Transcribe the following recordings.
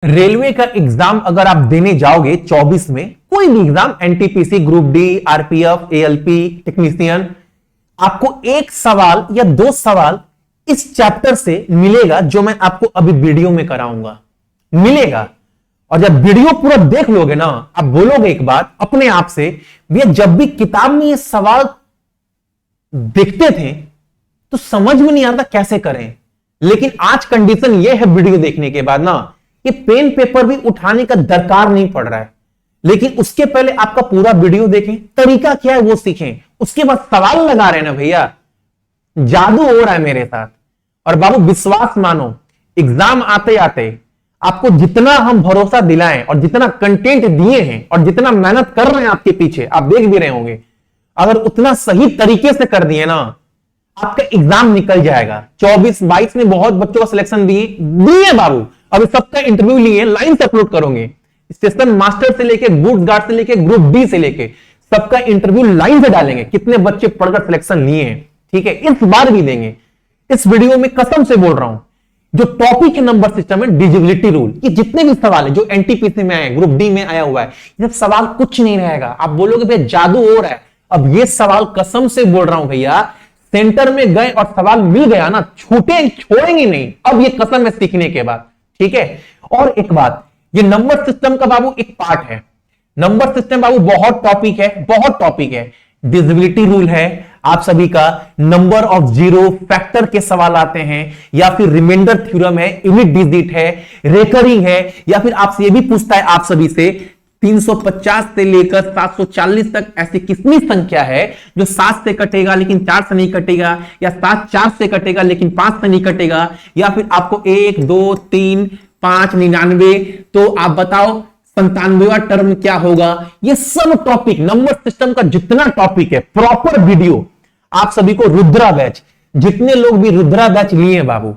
Railway का exam अगर आप देने जाओगे 24 में, कोई भी exam, NTPC, group D, RPF, ALP, technician, आपको एक सवाल या दो सवाल इस चैप्टर से मिलेगा जो मैं आपको अभी वीडियो में कराऊंगा, मिलेगा। और जब वीडियो पूरा देख लोगे ना, आप बोलोगे एक बात अपने आप से, भैया जब भी किताब में ये सवाल देखते थे तो समझ में नहीं आता कैसे करें, लेकिन आज कंडीशन ये है वीडियो देखने के बाद ना, ये पेन पेपर भी उठाने का दरकार नहीं पड़ रहा है। लेकिन उसके पहले आपका पूरा वीडियो देखें, तरीका क्या है वो सीखें, उसके बाद सवाल लगा रहे ना भैया, जादू हो रहा है मेरे साथ। और बाबू विश्वास मानो, एग्जाम आते आते आपको जितना हम भरोसा दिलाएं और जितना कंटेंट दिए हैं और जितना मेहनत कर रहे हैं आपके पीछे, आप देख भी रहे होंगे, अगर उतना सही तरीके से कर दिए ना, आपका एग्जाम निकल जाएगा। 24-22 में बहुत बच्चों का सिलेक्शन दिए बाबू, अभी सबका इंटरव्यू लिए, लाइन से अपलोड करोगे, स्टेशन मास्टर से लेके, गुड्स गार्ड से लेके, ग्रुप डी से लेके, सबका इंटरव्यू लाइन से डालेंगे, कितने बच्चे पढ़कर सिलेक्शन लिए हैं, ठीक है, इस बार भी देंगे। इस वीडियो में कसम से बोल रहा हूं, जो टॉपिक है नंबर सिस्टम में, डिविजिबिलिटी रूल, ये जितने भी सवाल है जो एनटीपीसी में आए, ग्रुप डी में आया हुआ है, ये सवाल कुछ नहीं रहेगा। आप बोलोगे भैया जादू हो रहा है, अब ये सवाल कसम से बोल रहा हूं भैया, सेंटर में गए और सवाल मिल गया ना, छोड़ेंगे नहीं, अब ये कसम है सीखने के बाद, ठीक है। और एक बात, ये नंबर सिस्टम का बाबू एक पार्ट है, नंबर सिस्टम बाबू बहुत टॉपिक है, बहुत टॉपिक है। डिविजिबिलिटी रूल है आप सभी का, नंबर ऑफ जीरो, फैक्टर के सवाल आते हैं, या फिर रिमाइंडर थ्योरम है, यूनिट डिजिट है, रेकरिंग है, या फिर आपसे ये भी पूछता है आप सभी से 350 से लेकर 740 तक ऐसी कितनी संख्या है जो 7 से कटेगा लेकिन 4 से नहीं कटेगा, या 7 4 से कटेगा लेकिन 5 से नहीं कटेगा, या फिर आपको 1 2 3 5 99, तो आप बताओ 97वां टर्म क्या होगा। ये सब टॉपिक, नंबर सिस्टम का जितना टॉपिक है, प्रॉपर वीडियो आप सभी को रुद्रा बैच, जितने लोग भी रुद्रा बैच लिए हैं बाबू,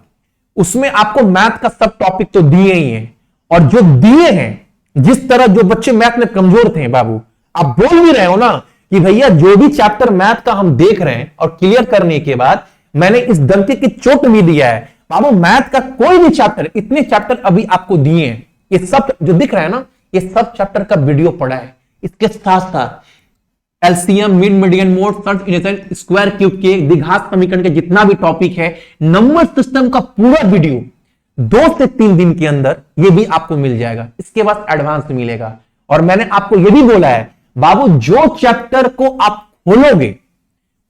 उसमें आपको मैथ का सब टॉपिक तो दिए ही हैं, और जो दिए हैं, जिस तरह जो बच्चे मैथ में कमजोर थे बाबू, आप बोल भी रहे हो ना कि भैया जो भी चैप्टर मैथ का हम देख रहे हैं और क्लियर करने के बाद मैंने इस डंके की चोट भी दिया है बाबू, मैथ का कोई भी चैप्टर, इतने चैप्टर अभी आपको दिए हैं, ये सब जो दिख रहा है ना, ये सब चैप्टर का वीडियो पड़ा है। इसके साथ साथ LCM, mid median mode, search initial, square cube के, द्विघात समीकरण के जितना भी टॉपिक है, नंबर सिस्टम का पूरा वीडियो 2 से 3 दिन के अंदर ये भी आपको मिल जाएगा। इसके बाद एडवांस मिलेगा। और मैंने आपको ये भी बोला है बाबू, जो चैप्टर को आप खोलोगे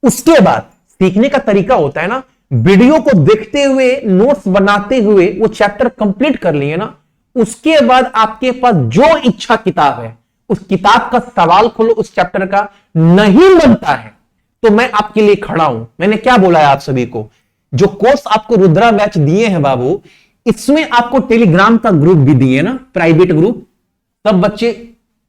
उसके बाद सीखने का तरीका होता है ना, वीडियो को देखते हुए, नोट्स बनाते हुए वो चैप्टर कंप्लीट कर लिए ना, उसके बाद आपके पास जो इच्छा किताब है, उस किताब का सवाल खोलो, उस चैप्टर का नहीं बनता है तो मैं आपके लिए खड़ा हूं। मैंने क्या बोला है आप सभी को, जो कोर्स आपको रुद्रा बैच दिए हैं बाबू, इसमें आपको टेलीग्राम का ग्रुप भी दिए ना, प्राइवेट ग्रुप। सब बच्चे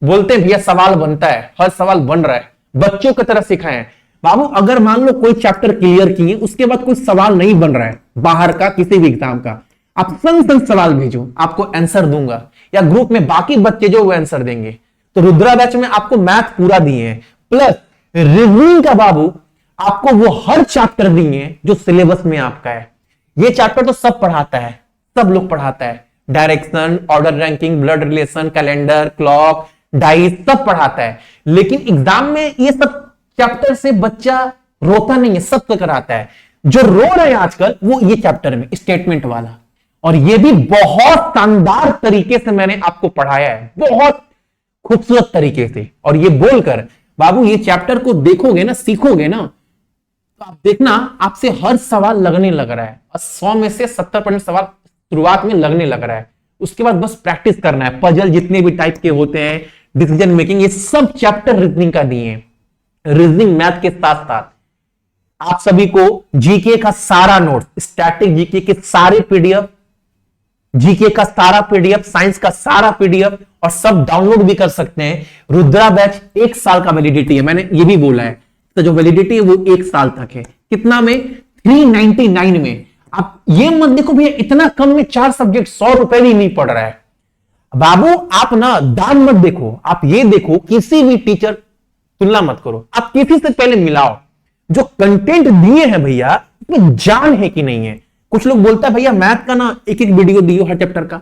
बोलते हैं भैया सवाल बनता है, हर सवाल बन रहा है, बच्चों की तरह सिखाएं बाबू। अगर मान लो कोई चैप्टर क्लियर किए, उसके बाद कोई सवाल नहीं बन रहा है बाहर का किसी भी एग्जाम का, आप संग सवाल भेजो, आपको आंसर दूंगा, या ग्रुप में बाकी बच्चे जो वो आंसर देंगे। तो रुद्रा बैच में आपको मैथ पूरा दिए हैं, प्लस रीजनिंग का बाबू आपको वो हर चैप्टर दिए हैं जो सिलेबस में आपका है। ये चैप्टर तो सब पढ़ाता है, सब लोग पढ़ाता है, direction, order ranking, blood relation, calendar, clock, dice, सब पढ़ाता है। लेकिन एग्जाम में ये सब चैप्टर से बच्चा रोता नहीं है, सब तो कराता है। जो रो रहे हैं आजकल वो ये चैप्टर में स्टेटमेंट वाला, और ये भी बहुत शानदार तरीके से मैंने आपको पढ़ाया है, बहुत खूबसूरत तरीके से। और ये बोलकर बाबू, ये चैप्टर को देखोगे ना, सीखोगे ना, तो आप देखना आपसे हर सवाल लगने लग रहा है, और 100 में से 70% सवाल शुरुआत में लगने लग रहा है। उसके बाद बस प्रैक्टिस करना है, पजल जितने भी टाइप के होते हैं, डिसीजन मेकिंग, ये सब चैप्टर रीजनिंग का दिए हैं। रीजनिंग मैथ के साथ साथ आप सभी को जीके का सारा नोट्स, स्टैटिक जीके के सारे पीडीएफ, जीके का सारा पीडीएफ, साइंस का सारा पीडीएफ, और सब डाउनलोड भी कर सकते हैं। रुद्रा बैच 1 साल का वैलिडिटी है, मैंने ये भी बोला है, तो जो वैलिडिटी है वो 1 साल तक है। कितना में? 399 में। आप ये मत देखो भैया इतना कम में 4 सब्जेक्ट 100 रुपए भी नहीं पड़ रहा है बाबू। आप ना दान मत देखो, आप ये देखो किसी भी टीचर तुलना मत करो, आप किसी से पहले मिलाओ। जो कंटेंट दिए हैं भैया उसमें जान है कि नहीं है। कुछ लोग बोलता है भैया मैथ का ना एक एक वीडियो दियो हर चैप्टर का,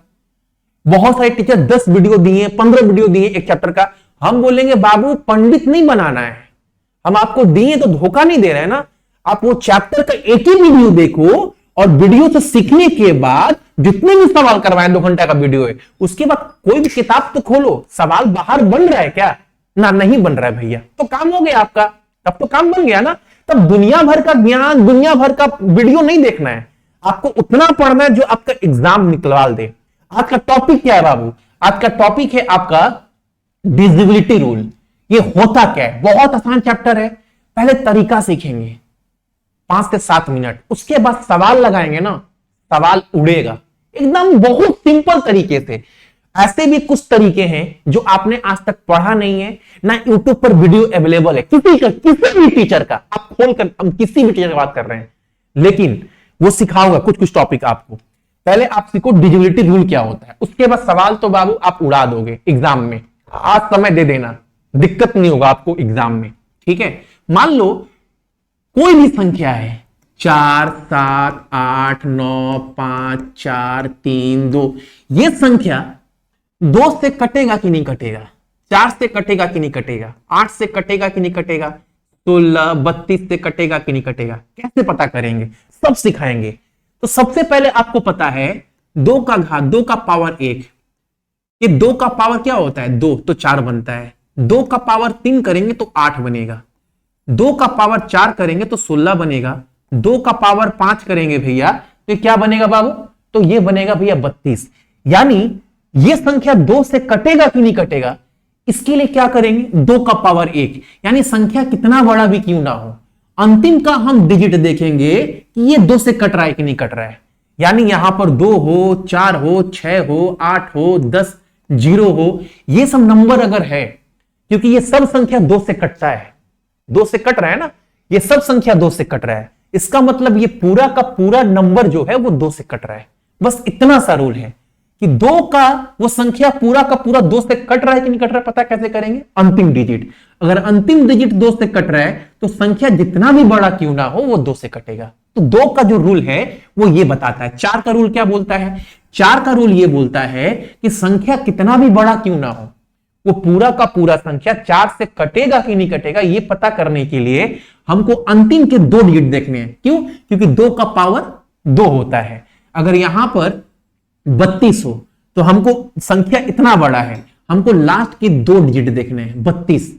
बहुत सारे टीचर 10 वीडियो दिए, 15 वीडियो दिए एक चैप्टर का। हम बोलेंगे बाबू पंडित नहीं बनाना है, हम आपको दिए तो धोखा नहीं दे रहे हैं ना। आप वो चैप्टर का एक ही वीडियो देखो और वीडियो से सीखने के बाद जितने भी सवाल करवाए, 2 घंटा का वीडियो है, उसके बाद कोई भी किताब तो खोलो, सवाल बाहर बन रहा है क्या? ना, नहीं बन रहा है भैया, तो काम हो गया आपका, तब तो काम बन गया ना। तब दुनिया भर का ज्ञान, दुनिया भर का वीडियो नहीं देखना है, आपको उतना पढ़ना है जो आपका एग्जाम निकलवा दे। आज का टॉपिक क्या है बाबू? आज का टॉपिक है आपका डिविजिबिलिटी रूल। ये होता क्या है? बहुत आसान चैप्टर है। पहले तरीका सीखेंगे 5 से 7 मिनट, उसके बाद सवाल लगाएंगे ना, सवाल उड़ेगा एकदम बहुत सिंपल तरीके से। ऐसे भी कुछ तरीके हैं जो आपने आज तक पढ़ा नहीं है ना, यूट्यूब पर वीडियो अवेलेबल है किसी भी टीचर का, आप खोलकर, हम किसी भी टीचर की बात कर रहे हैं, लेकिन वो सिखाऊंगा कुछ कुछ टॉपिक आपको। पहले आप सीखो डिविजिबिलिटी रूल क्या होता है, उसके बाद सवाल तो बाबू आप उड़ा दोगे एग्जाम में। आज समय दे देना, दिक्कत नहीं होगा आपको एग्जाम में, ठीक है। मान लो कोई भी संख्या है 4, 7, 8, 9, 5, 4, 3, 2, ये संख्या 2 से कटेगा कि नहीं कटेगा? 4 से कटेगा कि नहीं कटेगा? 8 से कटेगा कि नहीं कटेगा? 16, 32 से कटेगा कि नहीं कटेगा? कैसे पता करेंगे? सब सिखाएंगे। तो सबसे पहले आपको पता है 2 का घात, 2 का पावर 1, ये 2 का पावर क्या होता है? 2, तो 4 बनता है। 2 का पावर 3 करेंगे तो 8 बनेगा। 2 का पावर 4 करेंगे तो 16 बनेगा। 2 का पावर 5 करेंगे भैया तो क्या बनेगा बाबू? तो ये बनेगा भैया 32। यानी ये संख्या 2 से कटेगा कि नहीं कटेगा? इसके लिए क्या करेंगे? 2 का पावर 1, यानी संख्या कितना बड़ा भी क्यों ना हो, अंतिम का हम डिजिट देखेंगे कि ये 2 से कट रहा है कि नहीं कट रहा है। यानी यहां पर 2 हो, 4 हो, 6 हो, 8 हो, 10, 0 हो, ये सब नंबर अगर है, क्योंकि ये सब संख्या 2 से कटता है, 2 से कट रहा है ना, ये सब संख्या 2 से कट रहा है, इसका मतलब ये पूरा का पूरा नंबर जो है वो 2 से कट रहा है। बस इतना सा रूल है कि 2 का वो संख्या पूरा का पूरा 2 से कट रहा है कि नहीं कट रहा है, पता कैसे करेंगे? अंतिम डिजिट, अगर अंतिम डिजिट 2 से कट रहा है तो संख्या जितना भी बड़ा क्यों ना हो वो 2 से कटेगा। तो 2 का जो रूल है वो ये बताता है। 4 का रूल क्या बोलता है? 4 का रूल ये बोलता है कि संख्या कितना भी बड़ा क्यों ना हो, वो पूरा का पूरा संख्या 4 से कटेगा कि नहीं कटेगा, ये पता करने के लिए हमको अंतिम के 2 डिजिट देखने हैं। क्यों? क्योंकि 2 का पावर 2 होता है। अगर यहां पर 32 हो तो हमको संख्या इतना बड़ा है, हमको लास्ट के 2 डिजिट देखने हैं 32।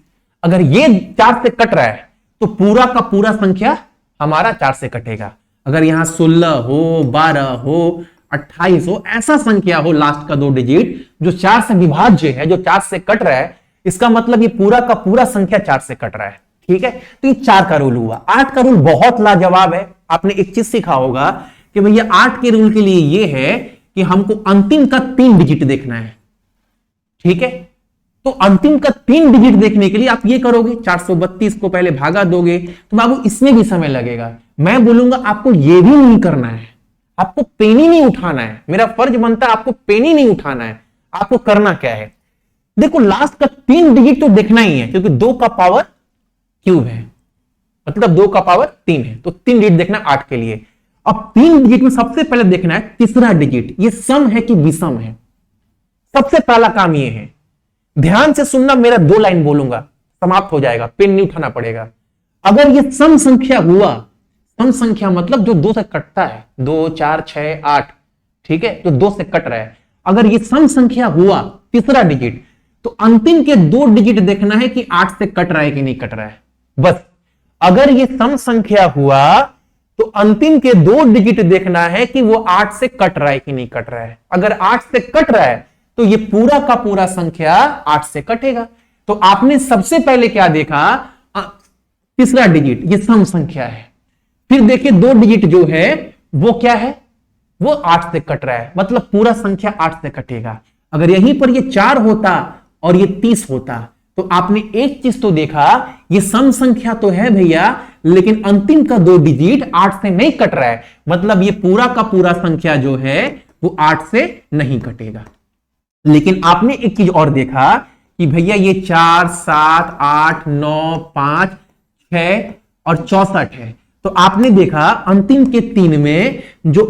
अगर ये 4 से कट रहा है तो पूरा का पूरा संख्या हमारा 4 से कटेगा। अगर यहां 16 हो, 12 हो, 28 हो, ऐसा संख्या हो लास्ट का 2 डिजिट जो 4 से विभाज्य है, जो 4 से कट रहा है, इसका मतलब ये पूरा का पूरा संख्या 4 से कट रहा है, ठीक है। तो ये 4 का रूल हुआ। 8 का रूल बहुत लाजवाब है। आपने एक चीज सीखा होगा कि भैया 8 के रूल के लिए ये है कि हमको अंतिम का 3 डिजिट देखना है, ठीक है। तो अंतिम का 3 डिजिट देखने के लिए आप ये करोगे, 432 को पहले भागा दोगे, तो बाबू इसमें भी समय लगेगा। मैं बोलूंगा आपको ये भी नहीं करना है, आपको पेन ही नहीं उठाना है। मेरा फर्ज बनता है आपको पेन ही नहीं उठाना है। आपको करना क्या है? देखो लास्ट का 3 डिजिट तो देखना ही है, क्योंकि 2 का पावर क्यूब है, मतलब 2 का पावर 3 है, तो 3 डिजिट देखना 8 के लिए। अब 3 डिजिट में सबसे पहले देखना है तीसरा डिजिट, ये सम है कि विषम है। सबसे पहला काम ये है, ध्यान से सुनना, मेरा 2 लाइन बोलूंगा, समाप्त हो जाएगा, पेन नहीं उठाना पड़ेगा। अगर ये सम संख्या हुआ, सम संख्या मतलब जो 2 से कटता है, 2, 4, 6, 8, ठीक है, जो 2 से कट रहा है, अगर ये सम संख्या हुआ तीसरा डिजिट, तो अंतिम के 2 डिजिट देखना है कि 8 से कट रहा है कि नहीं कट रहा है। बस अगर ये सम संख्या हुआ तो अंतिम के 2 डिजिट देखना है कि वो 8 से कट रहा है कि नहीं कट रहा है। अगर 8 से कट रहा है तो ये पूरा का पूरा संख्या 8 से कटेगा। तो आपने सबसे पहले क्या देखा? तीसरा डिजिट, ये सम संख्या है। फिर देखिए 2 डिजिट जो है वो क्या है? वो 8 से कट रहा है, मतलब पूरा संख्या 8 से कटेगा। अगर यहीं पर ये 4 होता और ये 30 होता तो आपने एक चीज तो देखा, ये सम संख्या तो है भैया, लेकिन अंतिम का 2 डिजिट 8 से नहीं कट रहा है, मतलब ये पूरा का पूरा संख्या जो है वो 8 से नहीं कटेगा। लेकिन आपने एक चीज और देखा कि भैया ये 4, 7, 8, 9, 5, 6 और 64 है, तो आपने देखा अंतिम के 3 में जो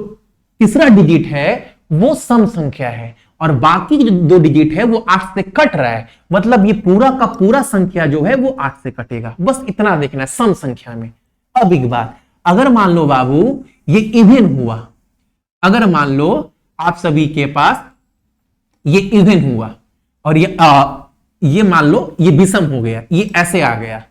तीसरा डिजिट है वो सम संख्या है, और बाकी जो 2 डिजिट है वो 8 से कट रहा है, मतलब ये पूरा का पूरा संख्या जो है वो 8 से कटेगा। बस इतना देखना है सम संख्या में। अब एक बात, अगर मान लो बाबू ये इवन हुआ, अगर मान लो आप सभी के पास ये इवन हुआ और ये मान लो ये विषम हो गया, ये ऐसे आ गया,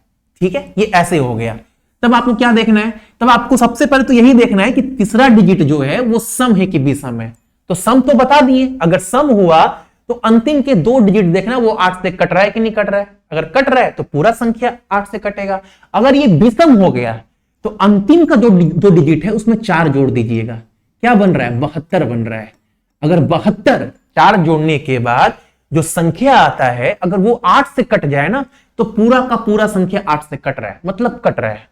ठीक है, ये ऐसे हो गया, तब आपको क्या देखना है? तब आपको सबसे पहले तो यही देखना है कि तीसरा डिजिट जो है वो सम है कि विषम है। तो सम तो बता दिए, अगर सम हुआ तो अंतिम के 2 डिजिट देखना वो 8 से कट रहा है कि नहीं कट रहा है। अगर कट रहा है तो पूरा संख्या 8 से कटेगा। अगर ये विषम हो गया तो अंतिम का 2 डिजिट है उसमें 4 जोड़ दीजिएगा। क्या बन रहा है? 72 बन रहा है। अगर 72 4 जोड़ने के बाद जो संख्या आता है अगर वो 8 से कट जाए ना तो पूरा का पूरा संख्या 8 से कट रहा है, मतलब कट रहा है,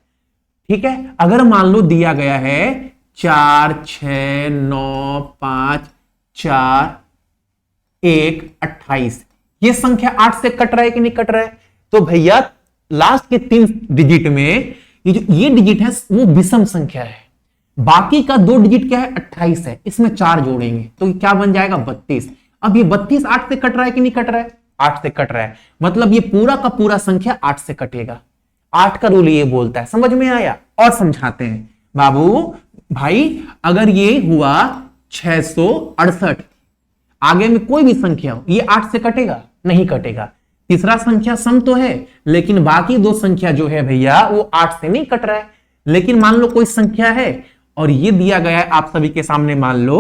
ठीक है। अगर मान लो दिया गया है 4 6 9 5 4 1 28, ये संख्या 8 से कट रहा है कि नहीं कट रहा है? तो भैया लास्ट के 3 डिजिट में ये डिजिट है वो विषम संख्या है, बाकी का 2 डिजिट क्या है? 28 है, इसमें 4 जोड़ेंगे तो क्या बन जाएगा? 32। अब ये 32 8 से कट रहा है कि नहीं कट रहा है? 8 से कट रहा है, मतलब ये पूरा का पूरा संख्या 8 से कटेगा। 8 का रूल ये बोलता है। समझ में आया? और समझाते हैं बाबू भाई। अगर ये हुआ 668, आगे में कोई भी संख्या हो, ये 8 से कटेगा? नहीं कटेगा। तीसरा संख्या सम तो है, लेकिन बाकी 2 संख्या जो है भैया वो 8 से नहीं कट रहा है। लेकिन मान लो कोई संख्या है और ये दिया गया है आप सभी के सामने, मान लो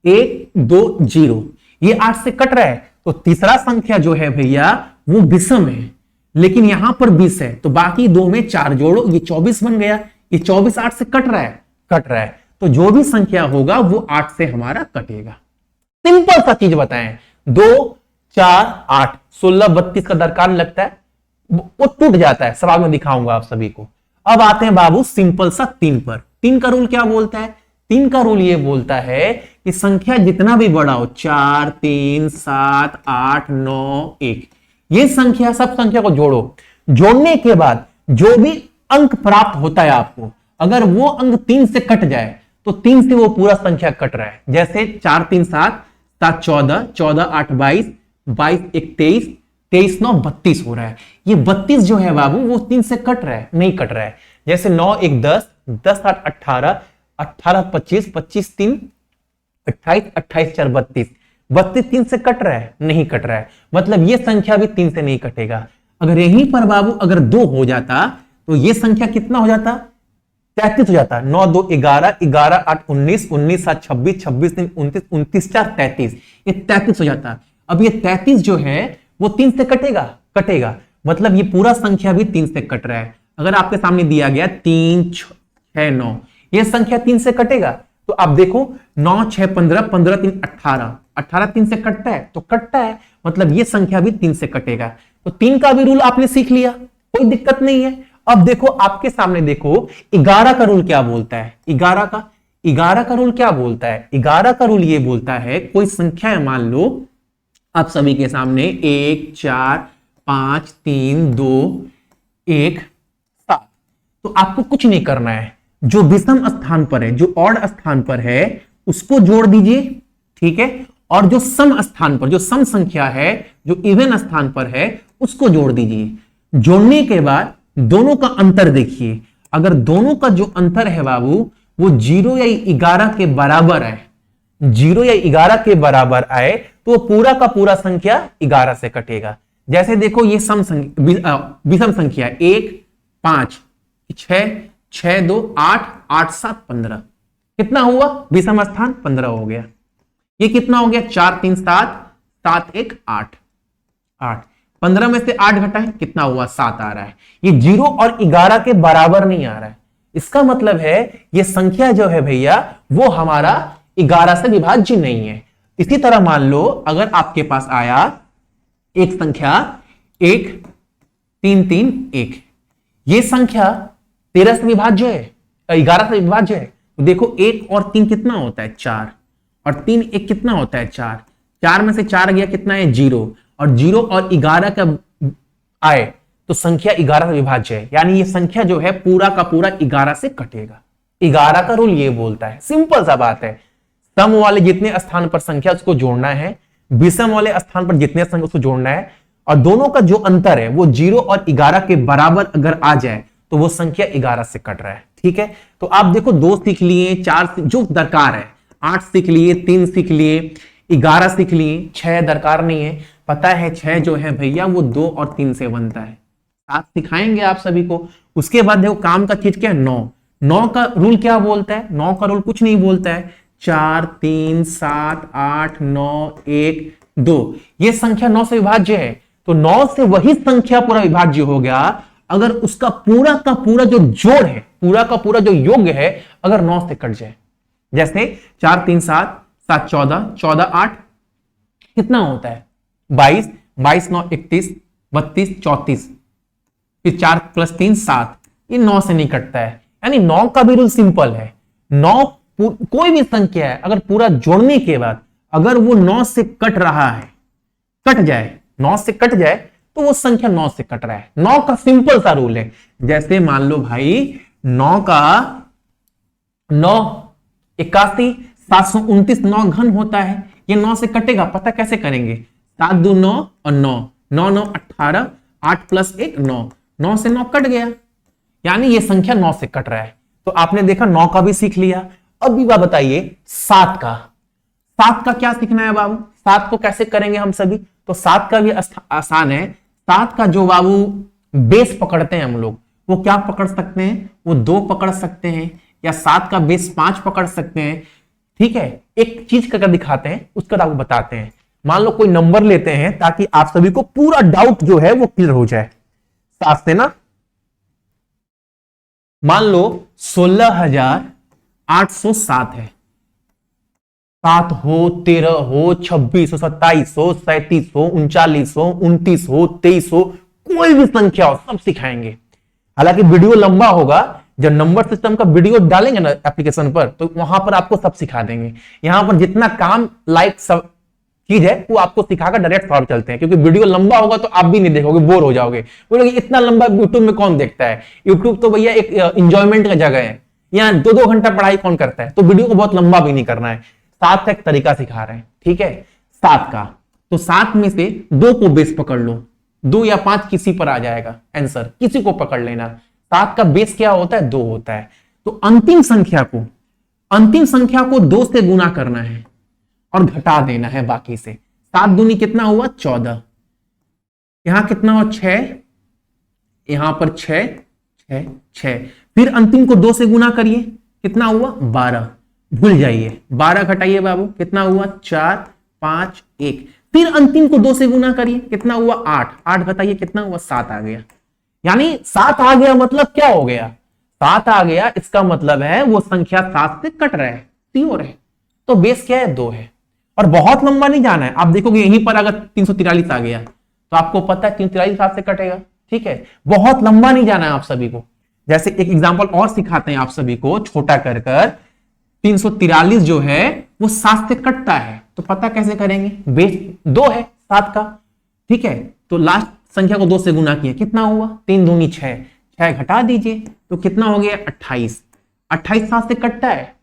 1 2 0, ये 8 से कट रहा है, तो तीसरा संख्या जो है भैया वो विषम है, लेकिन यहां पर 20 है, तो बाकी 2 में 4 जोड़ो, ये 24 बन गया। ये 24 8 से कट रहा है? कट रहा है। तो जो भी संख्या होगा वो 8 से हमारा कटेगा। सिंपल सा चीज बताएं, 2 4 8 16 32 का दरकार लगता है, वो टूट जाता है, सवाल में दिखाऊंगा आप सभी को। अब आते हैं बाबू सिंपल सा 3 पर। 3 का रूल क्या बोलता है? 3 का रूल ये बोलता है कि संख्या जितना भी बड़ा हो, 4 3 7 8 9 1, ये संख्या सब संख्या को जोड़ो। जोड़ने के बाद जो भी अंक प्राप्त होता है आपको, अगर वो अंक 3 से कट जाए तो 3 से वो पूरा संख्या कट रहा है। जैसे 4 3 7 7 14 14 8 22 22 1 23 23 9 32 हो रहा है। ये 32 जो है बाबू वो 3 से कट रहा है? नहीं कट रहा है। जैसे 9 1 10 10 8 18 18 25 25 3 28 28 4 32 32 3 से कट रहा है? नहीं कट रहा है, मतलब ये संख्या भी 3 से नहीं कटेगा। अगर यहीं पर बाबू अगर 2 हो जाता तो ये संख्या कितना हो जाता? 33 हो जाता। 9 2 11 11 8 19 19 7 26 26 3 29 29 4 33, ये 33 हो जाता। अब ये 33 जो है वो 3 से कटेगा? कटेगा, मतलब ये पूरा संख्या भी 3 से कट रहा है। अगर आपके सामने दिया गया 3 6 9, ये संख्या 3 से कटेगा? तो आप देखो 9 6 15 15 3 18 18 3 से कटता है? तो कटता है, मतलब ये संख्या भी 3 से कटेगा। तो 3 का भी रूल आपने सीख लिया, कोई दिक्कत नहीं है। अब देखो आपके सामने देखो 11 का रूल क्या बोलता है? 11 का रूल क्या बोलता है? 11 का रूल ये बोलता है कोई संख्या है, मान लो आप सभी के सामने 1 4 5 3 2 1 7, तो आपको कुछ नहीं करना है, जो विषम स्थान पर है, जो ऑड स्थान पर है उसको जोड़ दीजिए, ठीक है, और जो सम स्थान पर, जो सम संख्या है, जो इवन स्थान पर है उसको जोड़ दीजिए। जोड़ने के बाद दोनों का अंतर देखिए, अगर दोनों का जो अंतर है बाबू वो 0 या 11 के बराबर है, 0 या 11 के बराबर आए तो पूरा का पूरा संख्या 11 से कटेगा। जैसे देखो ये सम संख्या, विषम संख्या 1 5 6 6 2 8 8 7 15, कितना हुआ? विषम स्थान 15 हो गया। ये कितना हो गया? 4 3 7 7 1 8 8, 15 में से 8 घटाएं, कितना हुआ? 7 आ रहा है। ये 0 और 11 के बराबर नहीं आ रहा है, इसका मतलब है ये संख्या जो है भैया वो हमारा 11 से विभाज्य नहीं है। इसी तरह मान लो अगर आपके पास आया एक संख्या 1 3 3 1, ये संख्या 13 से विभाज्य है, 11 से विभाज्य है। तो देखो 1 और 3 कितना होता है? 4, और 3 1 कितना होता है? 4, 4 में से 4 गया, कितना है? 0, और 0 और 11 का आए तो संख्या 11 से विभाज्य है, यानी ये संख्या जो है पूरा का पूरा 11 से कटेगा। 11 का रूल ये बोलता है, सिंपल सा बात है। सम वाले जितने स्थान पर संख्या उसको जोड़ना है, विषम वाले स्थान पर जितने संख्या उसको जोड़ना है, और दोनों का जो अंतर है वो 0 और 11 के बराबर अगर आ जाए तो वो संख्या 11 से कट रहा है। ठीक है, तो आप देखो 2 सीख लिए, 4 जो दरकार है, 8 सीख लिए, 3 सीख लिए, 11 सीख लिए, 6 दरकार नहीं है। पता है 6 जो है भैया वो 2 और 3 से बनता है। 7 सिखाएंगे आप सभी को। उसके बाद देखो काम का चीज क्या है, 9। 9 का रूल क्या बोलता है? 9 का रूल कुछ नहीं बोलता है, 4 3 7 8 9 1 2, ये संख्या 9 से विभाज्य है। तो 9 से वही संख्या पूरा विभाज्य हो गया अगर उसका पूरा का पूरा जो जोड़ है, पूरा का पूरा जो योग है, अगर 9 से कट जाए। जैसे 4 3 7 7 14 14 8 कितना होता है? 22 22 9 31 32 34, फिर 4 + 3 7, ये 9 से नहीं कटता है। यानी 9 का भी रूल सिंपल है। 9 कोई भी संख्या है अगर पूरा जोड़ने के बाद अगर वो 9 से कट रहा है, कट जाए, 9 से कट जाए तो वो संख्या 9 से कट रहा है। 9 का सिंपल सा रूल है। जैसे मान लो भाई 9 का 9 81 729 9 घन होता है, ये 9 से कटेगा। पता कैसे करेंगे? 7 2 9 और 9 9 9 18 8 + 1 9, 9 से 9 कट गया, यानी ये संख्या 9 से कट रहा है। तो आपने देखा 9 का भी सीख लिया। अब भी बात बताइए 7 का। 7 का क्या सीखना है बाबू? 7 को कैसे करेंगे हम सभी? तो 7 का भी आसान है। 7 का जो बाबू बेस पकड़ते हैं हम लोग, वो क्या पकड़ सकते हैं? वो 2 पकड़ सकते हैं, या 7 का बेस 5 पकड़ सकते हैं। ठीक है, एक चीज करके दिखाते हैं, उसका आपको बताते हैं। मान लो कोई नंबर लेते हैं ताकि आप सभी को पूरा डाउट जो है वो क्लियर हो जाए। 7 से ना, मान लो 16,807 है। 7 हो, 13 हो, 26 हो, 27 हो, 37 हो, 39 हो, 29 हो, 23 हो, कोई भी संख्या हो, सब सिखाएंगे। हालांकि वीडियो लंबा होगा, जब नंबर सिस्टम का वीडियो डालेंगे ना एप्लीकेशन पर, तो वहां पर आपको सब सिखा देंगे। यहां पर जितना काम लाइक सब चीज है वो आपको सिखाकर डायरेक्ट सॉल्व चलते हैं, क्योंकि वीडियो लंबा होगा तो आप भी नहीं देखोगे, बोर हो जाओगे, बोलोगे इतना लंबा यूट्यूब में कौन देखता है। यूट्यूब तो भैया एक इंजॉयमेंट का जगह है, यहाँ 2-2 घंटा पढ़ाई कौन करता है। तो वीडियो को बहुत लंबा भी नहीं करना है। 7 का एक तरीका सिखा रहे हैं, ठीक है। 7 का तो 7 में से 2 को बेस पकड़ लो, 2 या 5 किसी पर आ जाएगा आंसर, किसी को पकड़ लेना। 7 का बेस क्या होता है? 2 होता है। तो अंतिम संख्या को 2 से गुना करना है और घटा देना है बाकी से। 7 दूनी कितना हुआ? 14। यहां कितना हुआ? 6, यहां पर 6 6 6, फिर अंतिम को 2 से गुना करिए, कितना हुआ? 12। भूल जाइए, 12 घटाइए बाबू, कितना हुआ? 4 5 1, फिर अंतिम को 2 से गुना करिए, कितना हुआ? 8 8 घटाइए, कितना हुआ? 7 आ गया। यानी 7 आ गया मतलब क्या हो गया? 7 आ गया, इसका मतलब है वो संख्या 7 से कट रहा है, प्योर है। तो बेस क्या है? 2 है। और बहुत लंबा नहीं जाना है। आप देखोगे यहीं पर अगर 343 आ गया तो आपको पता है 343 7 से कटेगा, ठीक है। बहुत लंबा नहीं जाना है आप सभी को। जैसे एक एग्जांपल और सिखाते हैं आप सभी को, छोटा कर 343 जो है वो 7 से कटता है, तो पता कैसे करेंगे? बेस 2 है 7 का, ठीक है। तो लास्ट संख्या को 2 से गुना किया, कितना हुआ? 3 दूनी 6, 6 घटा दीजिए तो कितना हो गया? 28। 28 7 से कटता है,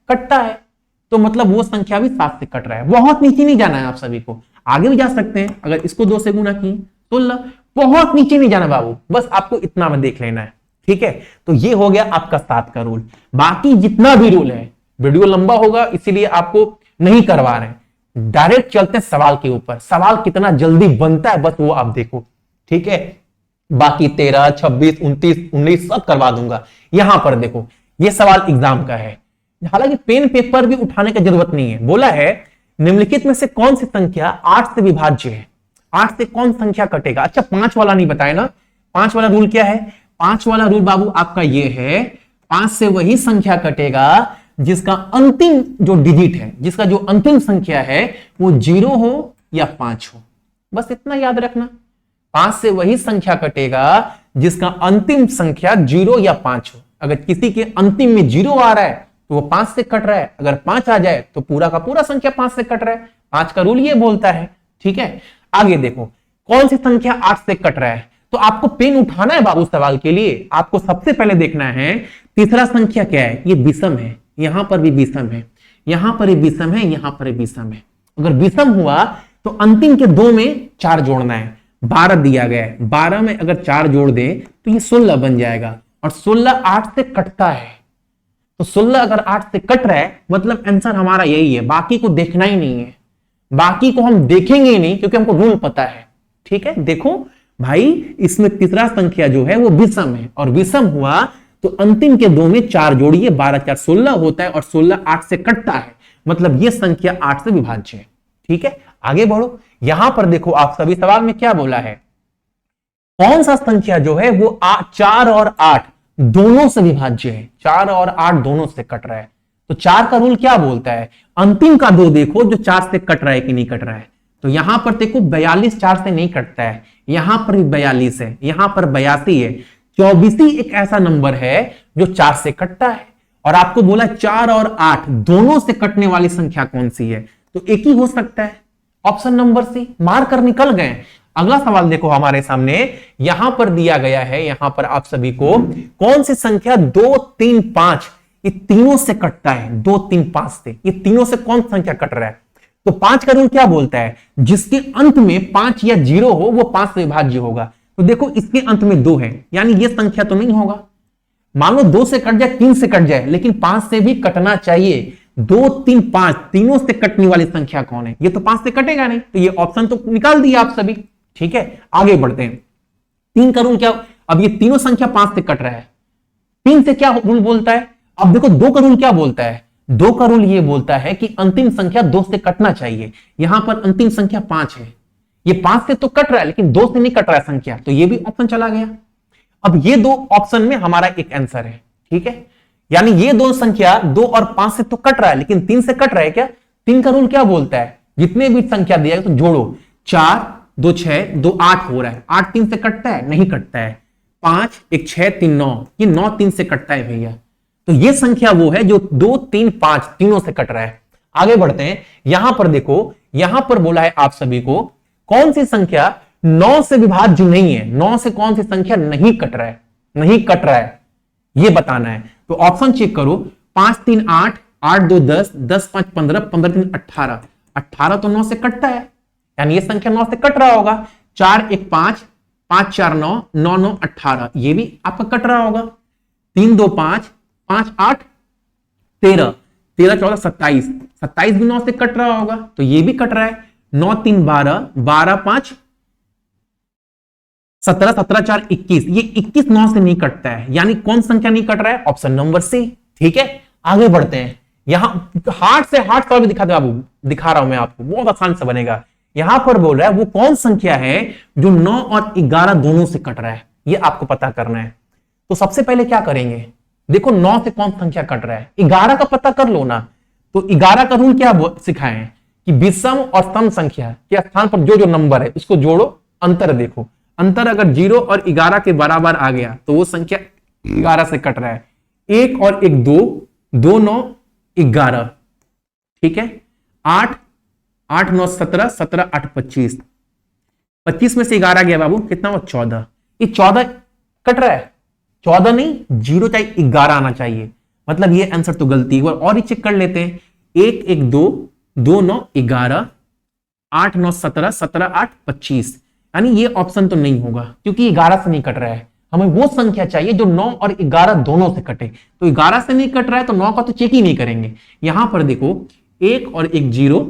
तो मतलब वो संख्या भी 7 से कट रहा है। बहुत नीचे नहीं जाना है आप सभी को, आगे भी जा सकते हैं। अगर इसको 2 से गुना किए 16, बहुत नीचे नहीं जाना बाबू, बस आपको इतना में देख लेना है, ठीक है। तो ये हो गया आपका 7 का रूल। बाकी जितना भी रूल है, वीडियो लंबा होगा इसीलिए आपको नहीं करवा रहे हैं, डायरेक्ट चलते हैं सवाल के ऊपर। सवाल कितना जल्दी बनता है बस वो आप देखो, ठीक है। बाकी 13 26 29 19 सब करवा दूंगा। यहां पर देखो, ये सवाल एग्जाम का है, हालांकि पेन पेपर भी उठाने की जरूरत नहीं है। बोला है निम्नलिखित में से कौन सी संख्या 8 से विभाज्य है? 8 से कौन संख्या कटेगा? अच्छा 5 वाला नहीं बताया ना। 5 वाला रूल क्या है? 5 वाला रूल बाबू आपका ये है, 5 से वही संख्या कटेगा जिसका अंतिम जो डिजिट है, जिसका जो अंतिम संख्या है वो 0 हो या 5 हो, बस इतना याद रखना। 5 से वही संख्या कटेगा जिसका अंतिम संख्या 0 या 5 हो। अगर किसी के अंतिम में 0 आ रहा है तो वो 5 से कट रहा है, अगर 5 आ जाए तो पूरा का पूरा संख्या 5 से कट रहा है। 5 का रूल ये बोलता है, ठीक है। आगे देखो कौन सी संख्या 8 से कट रहा है, तो आपको पेन उठाना है बाबू सवाल के लिए। आपको सबसे पहले देखना है तीसरा संख्या क्या है, ये विषम है, यहां पर भी विषम है, यहां पर विषम है, यहां पर विषम है। अगर विषम हुआ तो अंतिम के 2 में 4 जोड़ना है। 12 दिया गया है, 12 में अगर 4 जोड़ दे तो ये 16 बन जाएगा, और 16 8 से कटता है। तो 16 अगर 8 से कट रहा है मतलब आंसर हमारा यही है, बाकी को देखना ही नहीं है, बाकी को हम देखेंगे ही नहीं क्योंकि हमको रूल पता है। ठीक है, देखो भाई इसमें तीसरा संख्या जो है वो विषम है, और विषम हुआ तो अंतिम के 2 में 4 जोड़िए, 12 4 16 होता है, और 16 8 से कटता है, मतलब ये संख्या 8 से विभाज्य है। ठीक है, आगे बढ़ो। यहां पर देखो आप सभी सवाल में क्या बोला है, कौन सा संख्या जो है वो 4 और 8 दोनों से विभाज्य है, 4 और 8 दोनों से कट रहा है। तो 4 का रूल क्या बोलता है, अंतिम का 2 देखो जो 4 से कट रहा है कि नहीं कट रहा है। तो यहां पर देखो 42 4 से नहीं कटता है, यहां पर भी 42 है, यहां पर 82 है। 24 एक ऐसा नंबर है जो 4 से कटता है, और आपको बोला 4 और 8 दोनों से कटने वाली संख्या कौन सी है, तो एक ही हो सकता है, ऑप्शन नंबर सी। मार कर निकल गए। अगला सवाल देखो हमारे सामने, यहां पर दिया गया है, यहां पर आप सभी को कौन सी संख्या 2 3 5 ये तीनों से कटता है, 2 3 5 से, ये तीनों से कौन संख्या कट रहा है। तो 5 का रूल क्या बोलता है, जिसके अंत में 5 या 0 हो वो 5 से विभाज्य होगा। तो देखो इसके अंत में 2 है, यानी ये संख्या तो नहीं होगा। मान लो 2 से कट जाए, 3 से कट जाए, लेकिन 5 से भी कटना चाहिए। 2 3 5 तीनों से कटने वाली संख्या कौन है, ये तो 5 से कटेगा नहीं, तो ये ऑप्शन तो निकाल दिया आप सभी। ठीक है, आगे बढ़ते हैं। 3 का रूल क्या, अब ये तीनों संख्या 5 से कट रहा है, 3 से क्या रूल बोलता है। अब देखो 2 का रूल क्या बोलता है, 2 का रूल ये बोलता है कि अंतिम संख्या 2 से कटना चाहिए। यहां पर अंतिम संख्या 5 है, ये 5 से तो कट रहा है लेकिन 2 से नहीं कट रहा है संख्या, तो ये भी ऑप्शन चला गया। अब ये 2 ऑप्शन में हमारा एक आंसर है। ठीक है, यानी ये 2 संख्या 2 और 5 से तो कट रहा है लेकिन 3 से कट रहा है क्या। 3 का रूल क्या बोलता है, जितने भी संख्या दिया है तो जोड़ो, 4 2 6 2 8 हो रहा है, 8 3 से कटता है, नहीं कटता है। 5 1 6 3 9, ये 9 3 से कटता है भैया। तो ये संख्या वो है जो 2 3 5 तीनों से कट रहा है। आगे बढ़ते हैं, यहां पर देखो, यहां पर बोला है आप सभी को कौन सी संख्या 9 से विभाज्य नहीं है, 9 से कौन सी संख्या नहीं कट रहा है, नहीं कट रहा है, ये बताना है। तो ऑप्शन चेक करो, 5 3 8 8 2 10 10 5 15 15 3 18, 18 तो 9 से कटता है, यानी ये संख्या 9 से कट रहा होगा। 4 1 5 5 4 9 9 9 18, ये भी आपका कट रहा होगा। 3 2 5 5 8 13 13 14 27, 27 भी 9 से कट रहा होगा, तो ये भी कट रहा है। 9 3 12 12 5 17 17 4 21, ये 21 9 से नहीं कटता है, यानी कौन संख्या नहीं कट रहा है, ऑप्शन नंबर सी। ठीक है, आगे बढ़ते हैं। यहां हार्ड से हार्ड सवाल भी दिखा रहा हूं मैं आपको, बहुत आसान से बनेगा। यहां पर बोल रहा है वो कौन संख्या है जो 9 और 11 दोनों से कट रहा है, ये आपको पता करना है। तो सबसे पहले क्या करेंगे, देखो 9 से कौन संख्या कट रहा है, 11 का पता कर लो ना। तो 11 का रूल क्या सिखाए हैं कि विषम और सम संख्या के स्थान पर जो जो नंबर है उसको जोड़ो, अंतर देखो, अंतर अगर 0 और 11 के बराबर आ गया तो वो संख्या 11 से कट रहा है। 1 और 1 2, 2 9 11, ठीक है। 8 8 9 17, 17 8 25, 25 में से 11 गया बाबू, कितना हुआ 14, ये 14 कट रहा है, 14 नहीं 0 चाहिए, 11 आना चाहिए, मतलब ये आंसर तो गलती है। और ही चेक कर लेते हैं, 1 1 2, 2 9 11, 8 9 17, 17 8 25, यानी ये ऑप्शन तो नहीं होगा क्योंकि 11 से नहीं कट रहा है। हमें वो संख्या चाहिए जो 9 और 11 दोनों से कटे, तो 11 से नहीं कट रहा है तो 9 का तो चेक ही नहीं करेंगे। यहां पर देखो 1 और 1 0,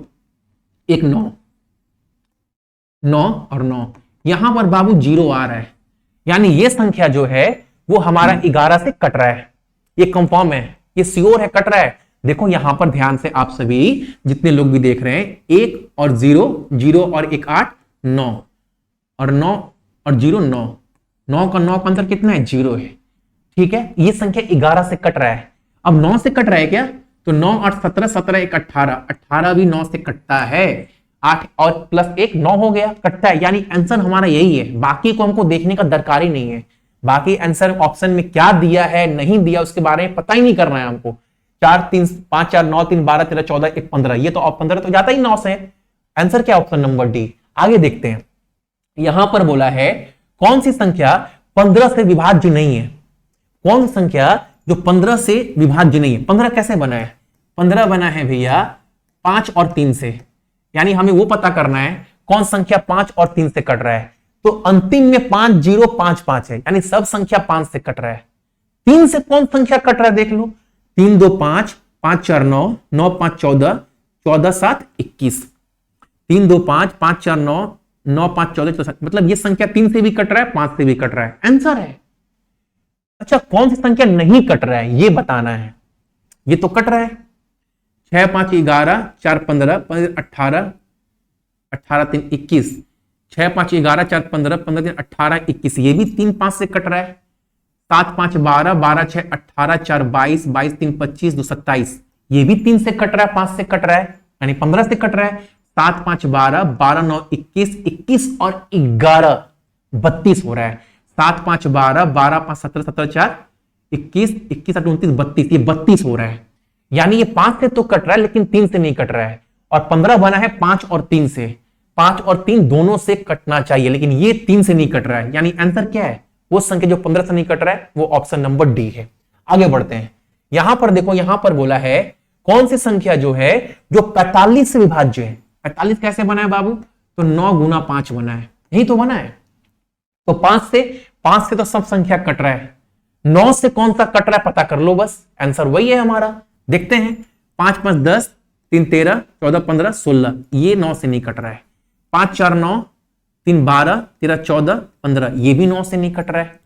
1 9, 9 और 9, यहां पर बाबू 0 आ रहा है, यानी ये संख्या जो है वो हमारा 11 से कट रहा है, ये कंफर्म है, ये श्योर है कट रहा है। देखो यहां पर ध्यान से आप सभी जितने लोग भी देख रहे हैं, 1 और 0, 0 और 1 8 9, और 9 और 0 9, 9 का 9 का अंतर कितना है 0 है, ठीक है। ये संख्या 11 से कट रहा है। अब 9 से कट रहा है क्या, तो 9 8 17, 17 1 18, 18 भी 9 से कटता है, 8 और प्लस 1 9 हो गया, कटता है, यानी आंसर हमारा यही है। बाकी को हमको देखने का दरकार ही नहीं है, बाकी आंसर ऑप्शन में क्या दिया है नहीं दिया उसके बारे में पता ही नहीं करना है हमको। 4 3 5 4 9 3 12 13 14 1 15, ये तो 15 तो जाता ही 9 से, आंसर क्या ऑप्शन नंबर डी। आगे देखते हैं, यहां पर बोला है कौन सी संख्या 15 से विभाज्य नहीं है, कौन सी संख्या जो 15 से विभाज्य नहीं है। 15 कैसे बना है, 15 बना है भैया 5 और 3 से, यानी हमें वो पता करना है कौन संख्या 5 और 3 से कट रहा है। तो अंतिम में 5 0 5 5 है, यानी सब संख्या 5 से कट रहा है। 3 से कौन संख्या कट रहा है देख लो, 3 2 5, 5 4 9, 9 5 14, 14 7 21, 3 2 5, 5 4 9, 9 5 14 14, मतलब ये संख्या 3 से भी कट रहा है, 5 से भी कट रहा है, आंसर है। अच्छा, कौन सी संख्या नहीं कट रहा है ये बताना है। ये तो कट रहा है, 6 5 11, 4 15, 18, 18 3 21, 6 5 11, 4 15, 15 3 18 21, ये भी 3 5 से कट रहा है। 7 5 12, 12 6 18, 4 22, 22 3 25, 2 27, ये भी 3 से कट रहा है, 5 से कट रहा है, यानी 15 से कट रहा है। 7 5 12, 12 9 21, 21 और 11 32 हो रहा है। 7 5 12, 12 5 17, 17 4 21, 21 8 29 32, ये 32 हो रहा है, यानी ये 5 से तो कट रहा है लेकिन 3 से नहीं कट रहा है। और 15 बना है 5 और 3 से, 5 और 3 दोनों से कटना चाहिए, लेकिन ये 3 से नहीं कट रहा है, यानी आंसर क्या है, वो संख्या जो 15 से नहीं कट रहा है वो ऑप्शन नंबर डी है। आगे बढ़ते हैं, यहां पर देखो, यहां पर बोला है कौन सी संख्या जो है जो 45 से विभाज्य है। 45 कैसे बना है बाबू, तो 9 गुना 5 बना है, यही तो बना है। तो 5 से तो सब संख्या कट रहा है, 9 से कौन सा कट रहा है पता कर लो, बस आंसर वही है हमारा। देखते हैं, 5 5 10, 3 13, 14 15 16, ये 9 से नहीं कट रहा है। 5 4 9, 3 12, 13 14 15, ये भी 9 से नहीं कट रहा है।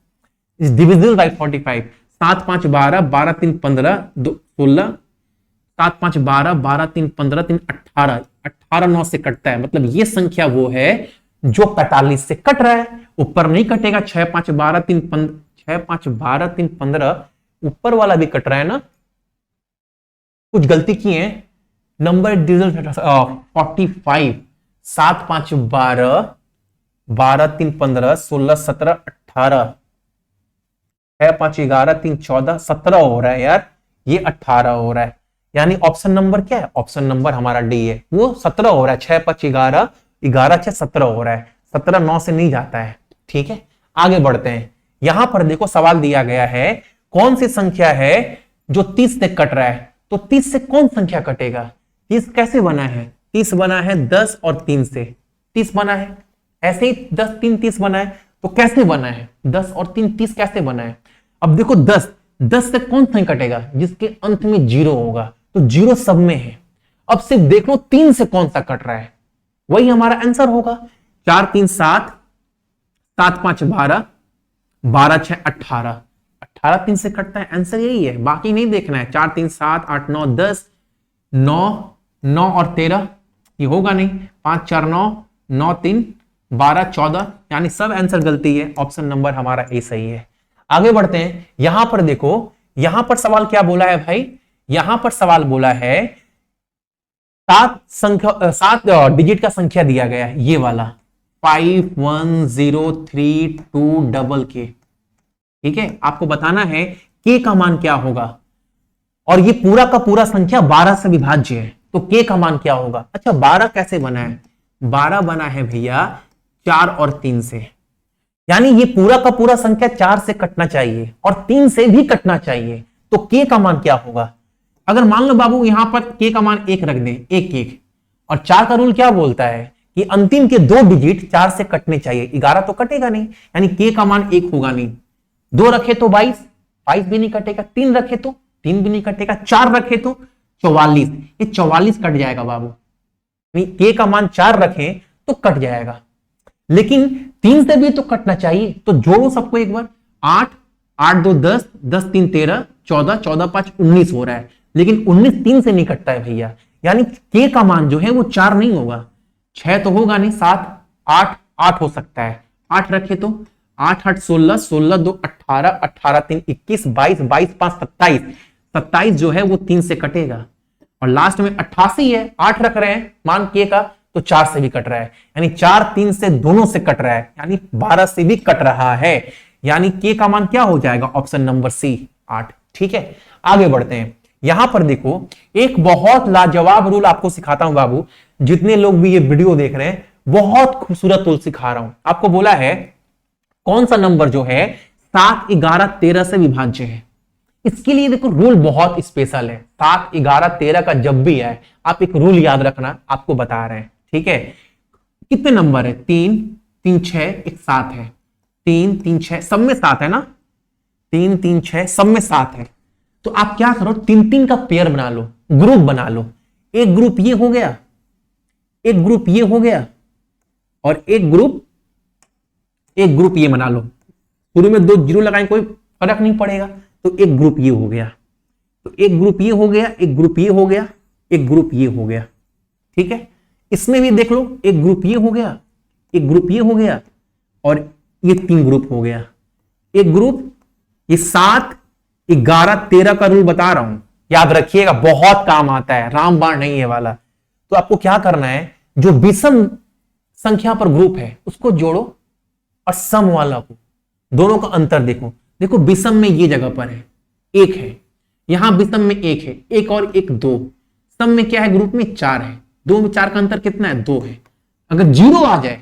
इस डिविजिबल बाय 45, 7 5 12, 12 3 15, 16, 7 5 12, 12 3 15, 3 18, 18 9 से कटता है, मतलब ये संख्या वो है जो 45 से कट रहा है, ऊपर नहीं कटेगा। 6 5 12 3 15, 6 5 12 3 15, ऊपर वाला भी कट रहा है ना, कुछ गलती की है, नंबर डिविजिबल 45, 7 5 12, 12 3 15, 16 17 18, 6 5 11, 3 14, 17 हो रहा है यार, ये 18 हो रहा है, यानी ऑप्शन नंबर क्या है, ऑप्शन नंबर हमारा डी है, वो 17 हो रहा है। 6 5 11, 11 6 17 हो रहा है, 17 9 से नहीं जाता है। ठीक है, आगे बढ़ते हैं। यहां पर देखो सवाल दिया गया है, कौन सी संख्या है जो 30 से कट रहा है, तो 30 से कौन संख्या कटेगा। 30 कैसे बना है, 30 बना है 10 और 3 से, 30 बना है, ऐसे ही 10 3 30 बना है, तो कैसे बना है 10 और 3 30 कैसे बना है। अब देखो 10 से कौन सा कटेगा, जिसके अंत में 0 होगा, तो 0 सब में है। अब सिर्फ देख लो 3 से कौन सा कट रहा है, वही हमारा आंसर होगा। 4 3 7, 7 5 12, 12 6 18, 18 3 से कटता है, आंसर यही है, बाकी नहीं देखना है। 4 3 7 8 9 10, 9 9 और 13 ये होगा नहीं। 5 4 9, 9 3 12 14, यानी सब आंसर गलती है, ऑप्शन नंबर हमारा ए सही है। आगे बढ़ते हैं, यहां पर देखो, यहां पर सवाल क्या बोला है भाई, यहां पर सवाल बोला है 7 डिजिट का संख्या दिया गया है, ये वाला 510322 ठीक है, आपको बताना है के का मान क्या होगा, और ये पूरा का पूरा संख्या 12 से विभाज्य है, तो के का मान क्या होगा। अच्छा 12 कैसे बना है, 12 बना है भैया 4 और 3 से, यानी ये पूरा का पूरा संख्या 4 से कटना चाहिए और 3 से भी कटना चाहिए, तो के का मान क्या होगा। अगर मान लो बाबू यहां पर के का मान 1 रख दें, 1 1, और 4 का रूल क्या बोलता है कि अंतिम के 2 डिजिट 4 से कटने चाहिए, 11 तो कटेगा नहीं, यानी के का मान 1 होगा नहीं। 2 रखे तो 22, 22 भी नहीं कटेगा। 3 रखे तो 3 भी नहीं कटेगा। 4 रखे तो 44, ये 44 कट जाएगा बाबू, के का मान 4 रखें तो कट जाएगा, लेकिन 3 से भी तो कटना चाहिए, तो जोड़ो सबको एक बार। 8 8 2 10, 10 3 13, 14 14 5 19 हो रहा है, लेकिन 19 3 से नहीं कटता है भैया, यानी के का मान जो है वो 4 नहीं होगा, 6 तो होगा नहीं, 7 8 8 हो सकता है। 8 रखे तो 8 8 16, 16 2 18, 18 3 21, 22 22 5 27, 27 जो है वो 3 से कटेगा, और लास्ट में 88 है, 8 रख रहे हैं मान के का, तो 4 से भी कट रहा है, यानी 4 3 से दोनों से कट रहा है, यानी 12 से भी कट रहा है, यानी के का मान क्या हो जाएगा, ऑप्शन नंबर सी 8। ठीक है, आगे बढ़ते हैं। यहां पर देखो एक बहुत लाजवाब रूल आपको सिखाता हूं बाबू, जितने लोग भी ये वीडियो देख रहे हैं, बहुत खूबसूरत रूल सिखा रहा हूं आपको। बोला है कौन सा नंबर जो है 7 11 13 से विभाज्य है, इसके लिए देखो रूल बहुत स्पेशल है। 7, 11, 13 का जब भी है आप एक रूल याद रखना, आपको बता रहे हैं, ठीक है। कितने नंबर है? 3, 3, 6, एक 7 है। 3, 3, 6 सब में 7 है ना? 3, 3, 6 सब में 7 है। तो आप क्या करो, 3, 3 का पेयर बना लो, ग्रुप बना लो। एक ग्रुप ये हो गया, एक ग्रुप ये हो गया, और एक ग्रुप ये बना लो। शुरू में 2 जीरो लगाएं, कोई फर्क नहीं पड़ेगा। तो एक ग्रुप ये हो गया, तो एक ग्रुप ये हो गया, एक ग्रुप ये हो गया, एक ग्रुप ये हो गया, ठीक है। इसमें भी देख लो, एक ग्रुप ये हो गया, एक ग्रुप ये हो गया, और ये 3 ग्रुप हो गया। एक ग्रुप, ये 7, 11, 13 का रूल बता रहा हूं, याद रखिएगा, बहुत काम आता है, रामबाण नहीं है वाला। तो आपको क्या करना है, जो विषम संख्या पर ग्रुप है उसको जोड़ो, और सम वाला को, दोनों का अंतर देखो। देखो विषम में ये जगह पर है, 1 है, यहां विषम में 1 है, 1 और 1 2, सम में क्या है, ग्रुप में 4 है, 2 में 4 का अंतर कितना है, 2 है। अगर 0 आ जाए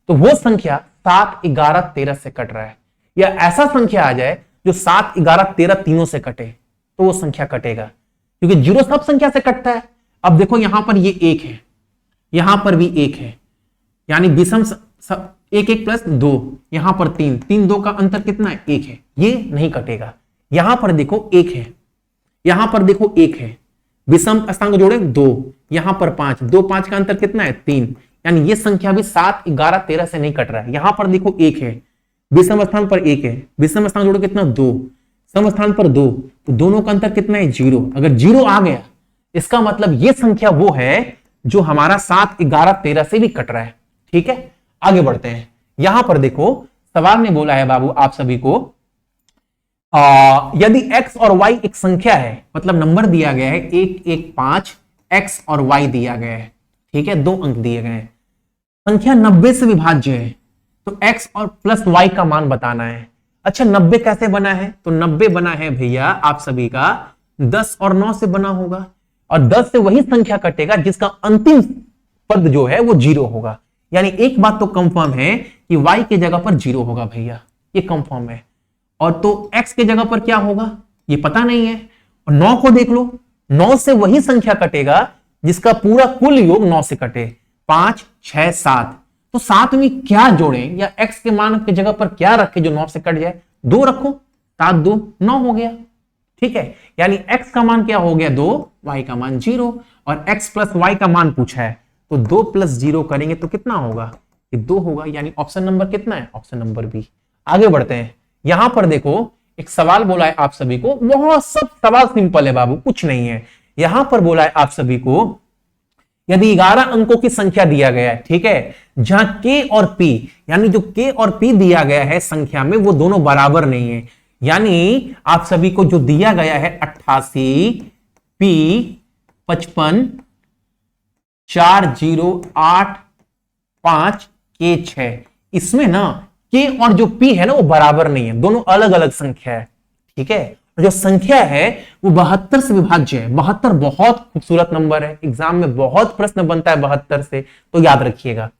तो वो संख्या 7, 11, 13 से कट रहा है, या ऐसा संख्या आ जाए जो 7, 11, 13 तीनों से कटे, तो वो संख्या कटेगा, क्योंकि 0 सब संख्या से कटता है। अब देखो यहां पर ये 1 है, यहां पर भी 1 है, यानी विषम 1, 1 प्लस 2, यहां पर 3, 3, 2 का अंतर कितना है, 1 है, ये नहीं कटेगा। यहां पर देखो 1 है, यहां पर देखो 1 है, विषम स्थान को जोड़े 2, यहां पर 5, 2, 5 का अंतर कितना है, 3, यानी ये संख्या भी 7, 11, 13 से नहीं कट रहा है। यहां पर देखो 1 है, विषम स्थान पर 1 है, विषम स्थान जोड़े कितना, 2, सम स्थान पर 2, तो दोनों का अंतर कितना है, 0। अगर 0 आ गया इसका मतलब ये संख्या वो है जो हमारा 7, 11, 13 से भी कट रहा है, ठीक है। आगे बढ़ते हैं। यहां पर देखो सवाल ने बोला है बाबू आप सभी को, यदि x और y एक संख्या है, मतलब नंबर दिया गया है 1, 1, 5, x और y दिया गया है, ठीक है, 2 अंक दिए गए हैं, संख्या 90 से विभाज्य है, तो x और प्लस y का मान बताना है। अच्छा 90 कैसे बना है, तो 90 बना है भैया आप सभी का 10 और 9 से बना होगा, और 10 से वही संख्या कटेगा जिसका अंतिम पद जो है वो 0 होगा। यानी एक बात तो कंफर्म है कि y के जगह पर 0 होगा भैया, ये कंफर्म है। और तो x के जगह पर क्या होगा ये पता नहीं है। और 9 को देख लो, 9 से वही संख्या कटेगा जिसका पूरा कुल योग 9 से कटे, 5, 6, 7। तो 7 में क्या जोड़ें, या x के मान की जगह पर क्या रखें जो 9 से कट जाए, 2 रखो, 7, 2, 9 हो गया, ठीक है। यानी x का मान क्या हो गया, 2, y का मान 0, और x प्लस y का मान पूछा है, तो 2 प्लस 0 करेंगे तो कितना होगा, ये 2 होगा, यानी ऑप्शन नंबर कितना है, ऑप्शन नंबर बी। आगे बढ़ते हैं। यहां पर देखो एक सवाल बोला है आप सभी को, बहुत सब सवाल सिंपल है बाबू, कुछ नहीं है। यहां पर बोला है आप सभी को, यदि 11 अंकों की संख्या दिया गया है, ठीक है, जहां k और p, यानी जो k और p दिया गया है संख्या में वो दोनों बराबर नहीं है, यानी आप सभी को जो दिया गया है 88, p 55, 4, 0, 8, 5, k 6, इसमें ना k और जो p है ना वो बराबर नहीं है, दोनों अलग अलग संख्या है, ठीक है। जो संख्या है वो 72 से विभाज्य है। 72 बहुत खूबसूरत नंबर है, एग्जाम में बहुत प्रश्न बनता है 72 से, तो याद रखिएगा।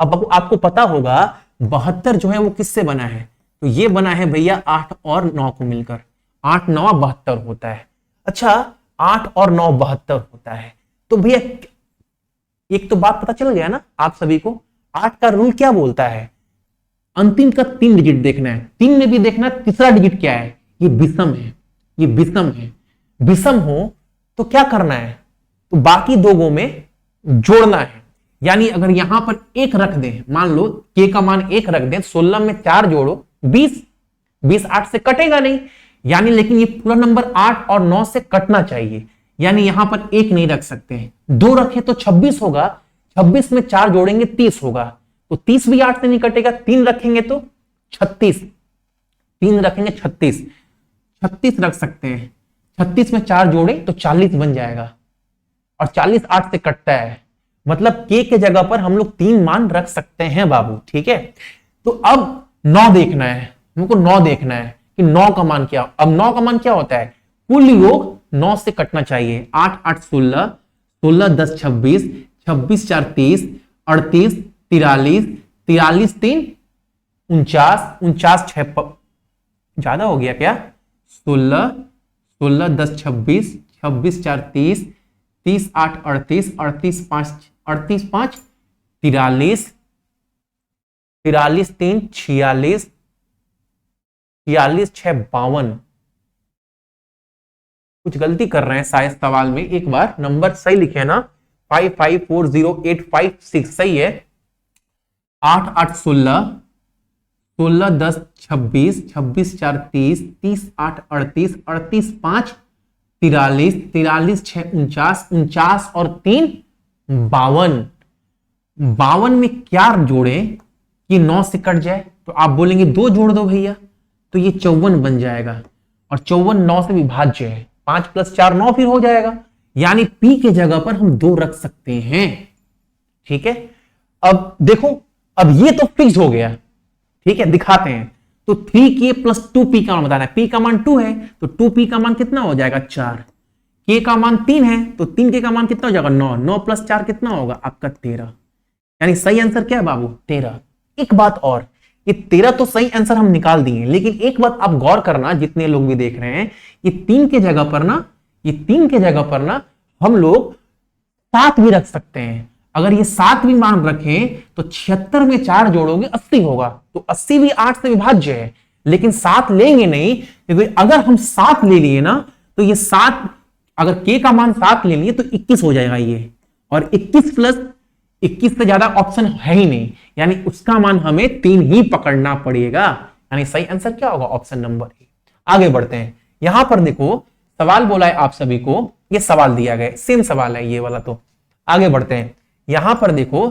अब आपको पता होगा 72 जो है वो किससे बना है, तो ये बना है भैया 8 और 9 को मिलकर, 8, 9 72 होता है। अच्छा 8 और 9 72 होता है, तो भैया एक तो बात पता चल गया ना आप सभी को, 8 का रूल क्या बोलता है, अंतिम का 3 डिजिट देखना है, 3 में भी देखना है तीसरा डिजिट क्या है, ये विषम है, ये विषम है। विषम हो तो क्या करना है, तो बाकी 2 में जोड़ना है। यानी अगर यहां पर 1 रख दें, मान लो k का मान 1 रख दें, 16 में 4 जोड़ो 20, 20 8 से कटेगा नहीं, यानी लेकिन ये पूरा नंबर 8 और 9 से कटना चाहिए, यानी यहां पर 1 नहीं रख सकते हैं, 2 रखे तो 26 होगा, 26 में 4 जोड़ेंगे 30 होगा, तो 30 भी 8 से नहीं कटेगा, 3 रखेंगे तो 36, 3 रखेंगे 36, 36 रख सकते हैं, 36 में 4 जोड़े तो 40 बन जाएगा, और 40 8 से कटता है, मतलब k के जगह पर हम लोग 3 मान रख सकते हैं बाबू, ठीक है। तो अब 9 देखना है हमको, 9 देखना है कि 9 का मान क्या, अब 9 का मान क्या होता है, कुल योग 9 से कटना चाहिए, 8, 8, 16, 16, 10, 26, 26, 4, 30, 38, 43, 43, 3, 49, 49, 6 ज्यादा हो गया क्या, 16, 16 10 26, 26 4 30, 30 8 38, 38 5 43 5 43, 43 3 46, 46 6 52। कुछ गलती कर रहे हैं शायद सवाल में, एक बार नंबर सही लिखे ना, 554085 सही है। 8 8 16, 16 10 26, 26 4 30, 30 8 38, 38 5 43, 43 6 49, 49 और 3 52। 52 में क्या जोड़े कि 9 से कट जाए? तो आप बोलेंगे 2 जोड़ दो भैया, तो ये 54 बन जाएगा, और 54 9 से विभाज्य है, 5 + 4 9 फिर हो जाएगा, यानी P के जगह पर हम 2 रख सकते हैं। ठीक है, अब देखो, अब ये तो फिक्स हो गया। ठीक है, दिखाते हैं। तो 3K + 2P का मान बताना है। P का मान 2 है तो 2P का मान कितना हो जाएगा? 4। K का मान 3 है तो 3K का मान कितना हो जाएगा? 9। 9 + 4 कितना होगा आपका? 13। यानी सही आंसर क्या है बाबू? 13। एक बात और, ये 13 तो सही आंसर हम निकाल दिए, लेकिन एक बात आप गौर करना, जितने लोग भी देख रहे हैं, ये 3 के जगह पर ना, ये 3 के जगह पर ना हम लोग 7 भी रख सकते हैं। अगर ये 7 भी मान रखें तो 76 में 4 जोड़ोगे 80 होगा, तो 80 भी 8 से विभाज्य है, लेकिन 7 लेंगे नहीं, क्योंकि अगर हम 7 ले लिए ना तो ये 7, अगर K का मान 7 ले लिए तो 21 हो जाएगा ये, और 21 + 21 से ज्यादा ऑप्शन है ही नहीं, यानी उसका मान हमें 3 ही पकड़ना पड़ेगा। यानी सही आंसर क्या होगा? Option number A. आगे बढ़ते हैं। यहां पर देखो सवाल बोला है आप सभी को, ये सवाल दिया गया, सेम सवाल है ये वाला। तो आगे बढ़ते हैं। यहां पर देखो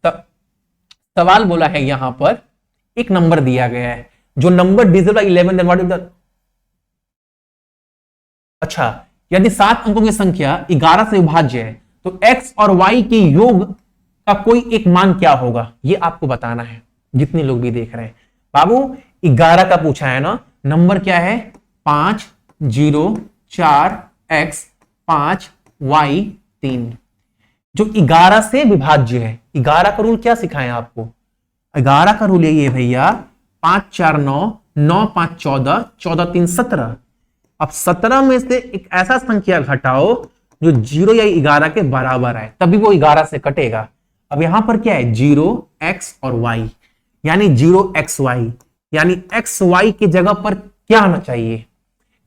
सवाल बोला है, यहां पर एक नंबर दिया गया है, जो number digit by 11 then what is the, अच्छा, यदि 7 अंकों की संख्या 11 से विभाज्य है तो x और y के योग का कोई एक मान क्या होगा? ये आपको बताना है, जितने लोग भी देख रहे हैं। बाबू 11 का पूछा है ना, नंबर क्या है? 5 0 4 x 5 y 3, जो 11 से विभाज्य है। 11 का रूल क्या सिखाएं आपको? 11 का रूल ये भैया, 5 4 9, 9 5 14, 14 3 17। अब 17 में से एक ऐसा संख्या घटाओ जो 0 या 11 के बराबर है, तभी वो 11 से कटेगा। अब यहां पर क्या है? 0 x और y, यानी 0 xy, यानी xy की जगह पर क्या आना चाहिए?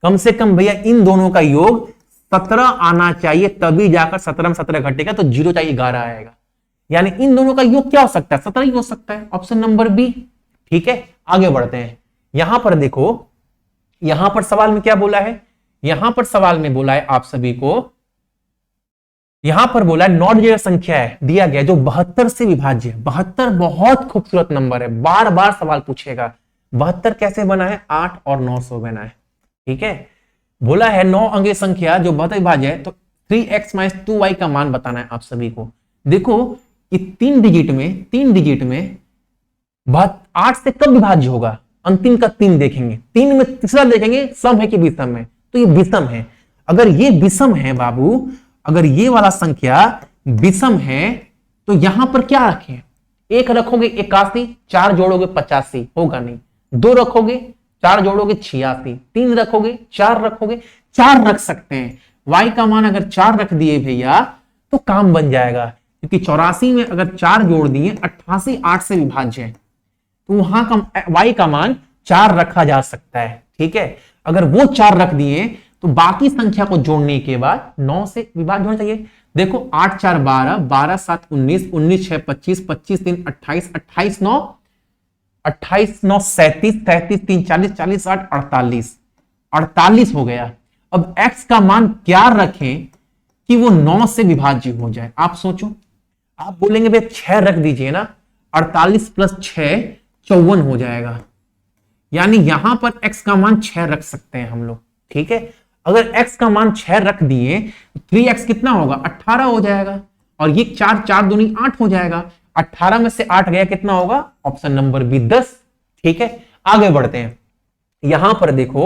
कम से कम भैया इन दोनों का योग 17 आना चाहिए, तभी जाकर 17 में 17 घटेगा तो 0 चाहिए 11 आएगा। यानी इन दोनों का योग क्या हो सकता है? 17 ही हो सकता है, ऑप्शन नंबर बी। ठीक है, आगे बढ़ते हैं। यहां पर देखो, यहां पर सवाल में क्या बोला है? यहां पर सवाल में बोला है आप सभी को, यहां पर बोला है नॉट डिजिट संख्या है दिया गया जो 72 से विभाज्य है। 72 बहुत खूबसूरत नंबर है, बार बार सवाल पूछेगा। 72 कैसे बना है? 8 और 9 से बना है। ठीक है, बोला है 9 अंकीय संख्या जो 72 विभाज्य है, तो 3x - 2y का मान बताना है आप सभी को। देखो ये 3 डिजिट में 8 से कब विभाज्य होगा? अंतिम का 3 देखेंगे, 3 में तीसरा देखेंगे सम है कि विषम है, तो ये विषम है। अगर ये विषम है बाबू, अगर ये वाला संख्या विषम है तो यहां पर क्या रखें? 1 रखोगे 81, 4 जोड़ोगे 85, होगा नहीं। 2 रखोगे, 4 जोड़ोगे 86, 3 रखोगे, 4 रखोगे, 4 रख सकते हैं। y का मान अगर 4 रख दिए भैया तो काम बन जाएगा, क्योंकि 84 में अगर 4 जोड़ दिए, 88 8 से विभाज्य है, तो वहां का y का मान 4 रखा जा सकता है। ठीक है, अगर वो 4 रख दिए तो बाकी संख्या को जोड़ने के बाद 9 से विभाज्य होना चाहिए। देखो 8 4 12, 12 7 19, 19 6 25, 25 3 28, 28 9 37, 37 3 40, 40 8 48, 48 हो गया। अब x का मान क्या रखें कि वो 9 से विभाज्य हो जाए? आप सोचो। आप बोलेंगे भाई 6 रख दीजिए ना, 48 + 6 54 हो जाएगा, यानी यहां पर x का मान 6 रख सकते हैं हम लोग। ठीक है, अगर x का मान 6 रख दिए तो 3x कितना होगा? 18 हो जाएगा, और ये 4 4 दूनी 8 हो जाएगा। 18 में से 8 गया, कितना होगा? Option number B 10। ठीक है, आगे बढ़ते हैं। यहां पर देखो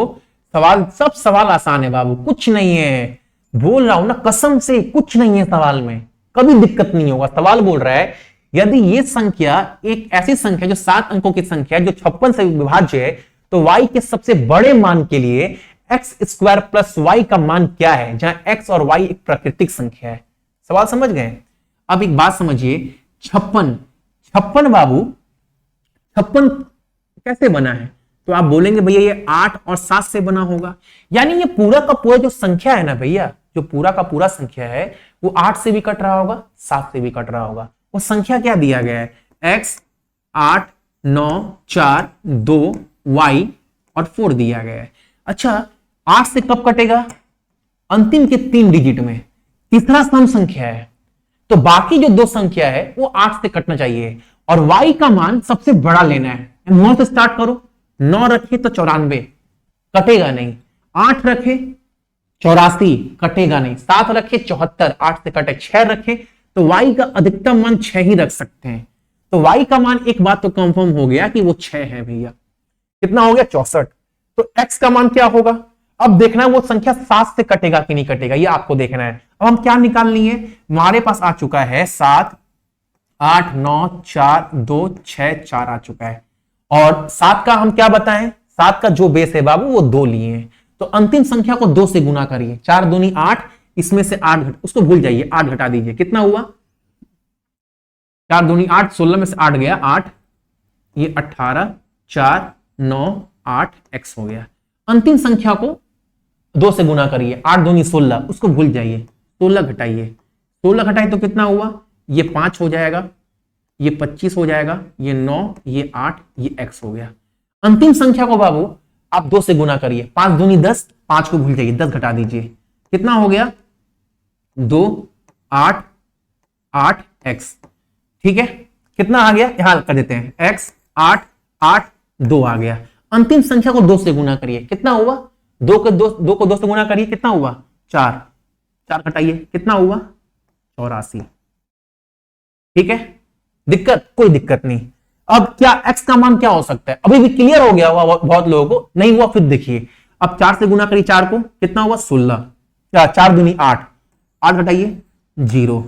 सवाल, सब सवाल आसान है बाबू, कुछ नहीं है, बोल रहा हूं ना कसम से, कुछ नहीं है सवाल में, कभी दिक्कत नहीं होगा। सवाल बोल रहा है यदि ये संख्या एक ऐसी संख्या जो 7 अंकों की संख्या जो 56 से विभाज्य है, तो y के सबसे बड़े मान के लिए एक्स स्क्वायर प्लस वाई का मान क्या है, जहां एक्स और वाई एक प्राकृतिक संख्या है। सवाल समझ गए। अब एक बात समझिए, 56 बाबू 56 कैसे बना है, तो आप बोलेंगे भैया ये 8 और 7 से बना होगा। यानी ये पूरा का पूरा जो संख्या है ना भैया, जो पूरा का पूरा संख्या है वो 8 से भी कट रहा होगा, 7 से भी कट रहा होगा। वो संख्या क्या दिया गया है, x 8 9 4 2 y और 4 दिया गया है। अच्छा 8 से कब कटेगा, अंतिम के 3 डिजिट में, तीसरा सम संख्या है, तो बाकी जो 2 संख्या है वो 8 से कटना चाहिए और y का मान सबसे बड़ा लेना है। 9 से स्टार्ट करो, 9 रखे तो 94 कटेगा नहीं, 8 रखे 84 कटेगा नहीं, 7 रखे 74 8 से कटे, 6 रखे तो y का अधिकतम मान 6 ही रख सकते हैं। तो y का मान एक बात तो कंफर्म हो गया कि वो 6 है भैया। कितना हो गया 64। तो x का मान क्या होगा, अब देखना है वो संख्या 7 से कटेगा कि नहीं कटेगा, ये आपको देखना है। अब हम क्या निकालनी है, हमारे पास आ चुका है 7 8 9 4 2 6 4 आ चुका है और 7 का हम क्या बताएं, 7 का जो बेस है बाबू वो 2 लिए हैं। तो अंतिम संख्या को 2 से गुना करिए, 4 दूनी 8, इसमें से 8 उसको भूल जाइए, 8 घटा दीजिए, कितना हुआ 4 दूनी 8, 16 में से 8 गया 8, ये 18 4 9 8 x हो गया। अंतिम संख्या को 2 से गुना करिए, 8 दूनी 16, उसको भूल जाइए, 16 घटाइए, 16 घटाइए तो कितना हुआ, ये 5 हो जाएगा, ये 25 हो जाएगा, ये 9, ये 8, ये x हो गया। अंतिम संख्या को बाबू आप 2 से गुना करिए, 5 दूनी 10, 5 को भूल जाइए, 10 घटा दीजिए, कितना हो गया 2 8 8 x। ठीक है, कितना आ गया, यहां कर देते हैं, x 8 8 2 आ गया। अंतिम संख्या को 2 से गुना करिए, कितना हुआ 2 को 2 से गुना करिए, कितना हुआ 4, 4 घटाइए, कितना हुआ 84। ठीक है, दिक्कत, कोई दिक्कत नहीं। अब क्या x का मान क्या हो सकता है, अभी भी क्लियर हो गया हुआ बहुत लोगों को, नहीं हुआ फिर देखिए। अब 4 से गुना करिए 4 को, कितना हुआ 16, 4 दूनी 8, 8 घटाइए 0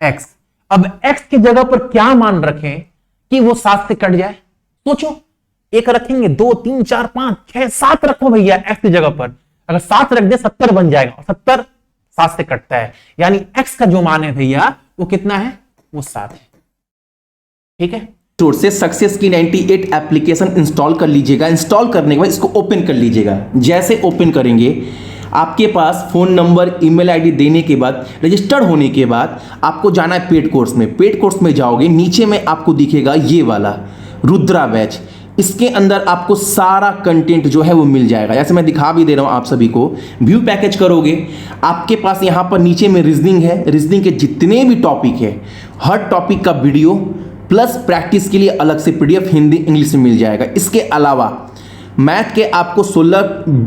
x। अब x की जगह पर क्या मान रखें कि वो 7 से कट जाए, सोचो, एक रखेंगे 2 3 4 5 6 7 रखो भैया x की जगह पर, अगर 7 रख दे 70 बन जाएगा और 70 7 से कटता है, यानी x का जो मान है भैया वो कितना है, वो 7 है। ठीक है, स्टोर से सक्सेस की 98 एप्लीकेशन इंस्टॉल कर लीजिएगा। इंस्टॉल करने के बाद इसको ओपन कर लीजिएगा। जैसे ओपन करेंगे आपके पास फ़ोन नंबर ईमेल आईडी देने के बाद रजिस्टर्ड होने के बाद आपको जाना है पेड कोर्स में। पेड कोर्स में जाओगे, नीचे में आपको दिखेगा ये वाला रुद्रा बैच, इसके अंदर आपको सारा कंटेंट जो है वो मिल जाएगा। जैसे मैं दिखा भी दे रहा हूँ आप सभी को, व्यू पैकेज करोगे, आपके पास यहाँ पर नीचे में रीजनिंग है, रीजनिंग के जितने भी टॉपिक है हर टॉपिक का वीडियो प्लस प्रैक्टिस के लिए अलग से पीडीएफ हिंदी इंग्लिश में मिल जाएगा। इसके अलावा मैथ के आपको 16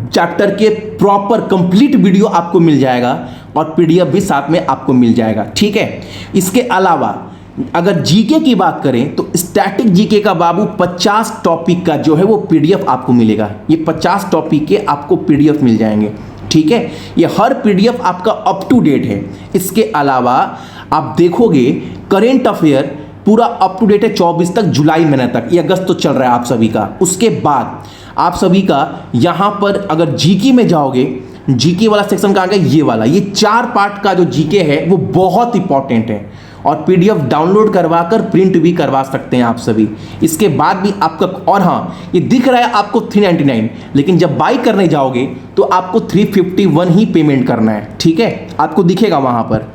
चैप्टर के प्रॉपर कंप्लीट वीडियो आपको मिल जाएगा और पीडीएफ भी साथ में आपको मिल जाएगा। ठीक है, इसके अलावा अगर जीके की बात करें तो स्टैटिक जीके का बाबू 50 टॉपिक का जो है वो पीडीएफ आपको मिलेगा। ये 50 टॉपिक के आपको पीडीएफ मिल जाएंगे। ठीक है, ये हर पीडीएफ आपका अप टू डेट है। इसके अलावा आप देखोगे करेंट अफेयर पूरा अप टू डेट है 24 तक, जुलाई महीने तक, ये अगस्त तो चल रहा है आप सभी का। उसके बाद आप सभी का यहाँ पर अगर जीके में जाओगे, जीके वाला सेक्शन कहाँ गया, ये वाला, ये 4 पार्ट का जो जीके है वो बहुत इंपॉर्टेंट है और पीडीएफ डाउनलोड करवाकर प्रिंट भी करवा सकते हैं आप सभी। इसके बाद भी आपका, और हाँ ये दिख रहा है आपको 399, लेकिन जब बाई करने जाओगे तो आपको 351 ही पेमेंट करना है। ठीक है, आपको दिखेगा वहाँ पर